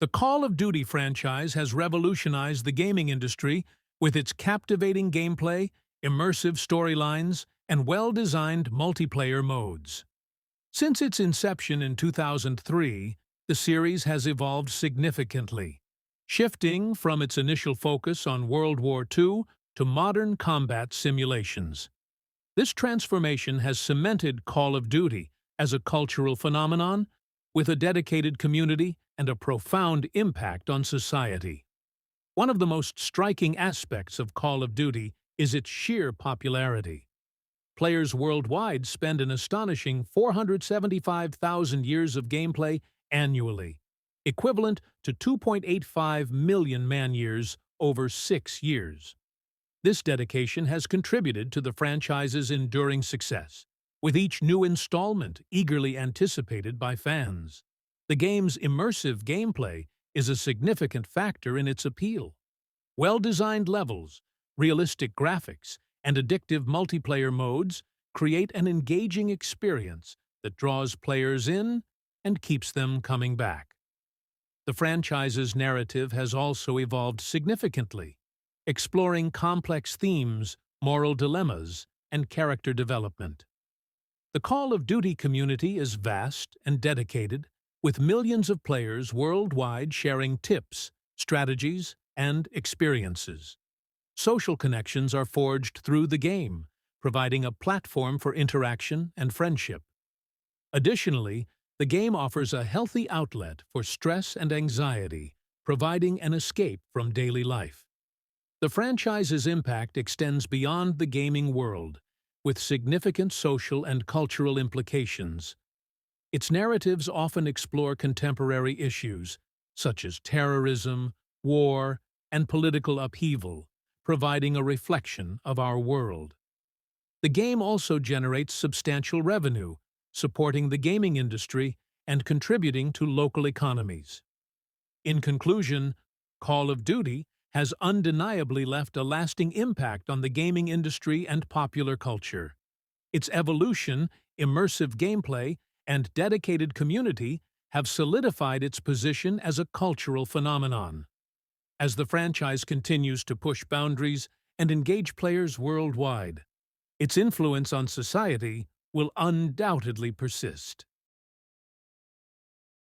The Call of Duty franchise has revolutionized the gaming industry with its captivating gameplay, immersive storylines, and well-designed multiplayer modes. Since its inception in 2003, the series has evolved significantly, shifting from its initial focus on World War II to modern combat simulations. This transformation has cemented Call of Duty as a cultural phenomenon with a dedicated community and a profound impact on society. One of the most striking aspects of Call of Duty is its sheer popularity. Players worldwide spend an astonishing 475,000 years of gameplay annually, equivalent to 2.85 million man-years over 6 years. This dedication has contributed to the franchise's enduring success, with each new installment eagerly anticipated by fans. The game's immersive gameplay is a significant factor in its appeal. Well-designed levels, realistic graphics, and addictive multiplayer modes create an engaging experience that draws players in and keeps them coming back. The franchise's narrative has also evolved significantly, exploring complex themes, moral dilemmas, and character development. The Call of Duty community is vast and dedicated, with millions of players worldwide sharing tips, strategies, and experiences. Social connections are forged through the game, providing a platform for interaction and friendship. Additionally, the game offers a healthy outlet for stress and anxiety, providing an escape from daily life. The franchise's impact extends beyond the gaming world, with significant social and cultural implications. Its narratives often explore contemporary issues, such as terrorism, war, and political upheaval, providing a reflection of our world. The game also generates substantial revenue, supporting the gaming industry and contributing to local economies. In conclusion, Call of Duty has undeniably left a lasting impact on the gaming industry and popular culture. Its evolution, immersive gameplay, and dedicated community have solidified its position as a cultural phenomenon. As the franchise continues to push boundaries and engage players worldwide, its influence on society will undoubtedly persist.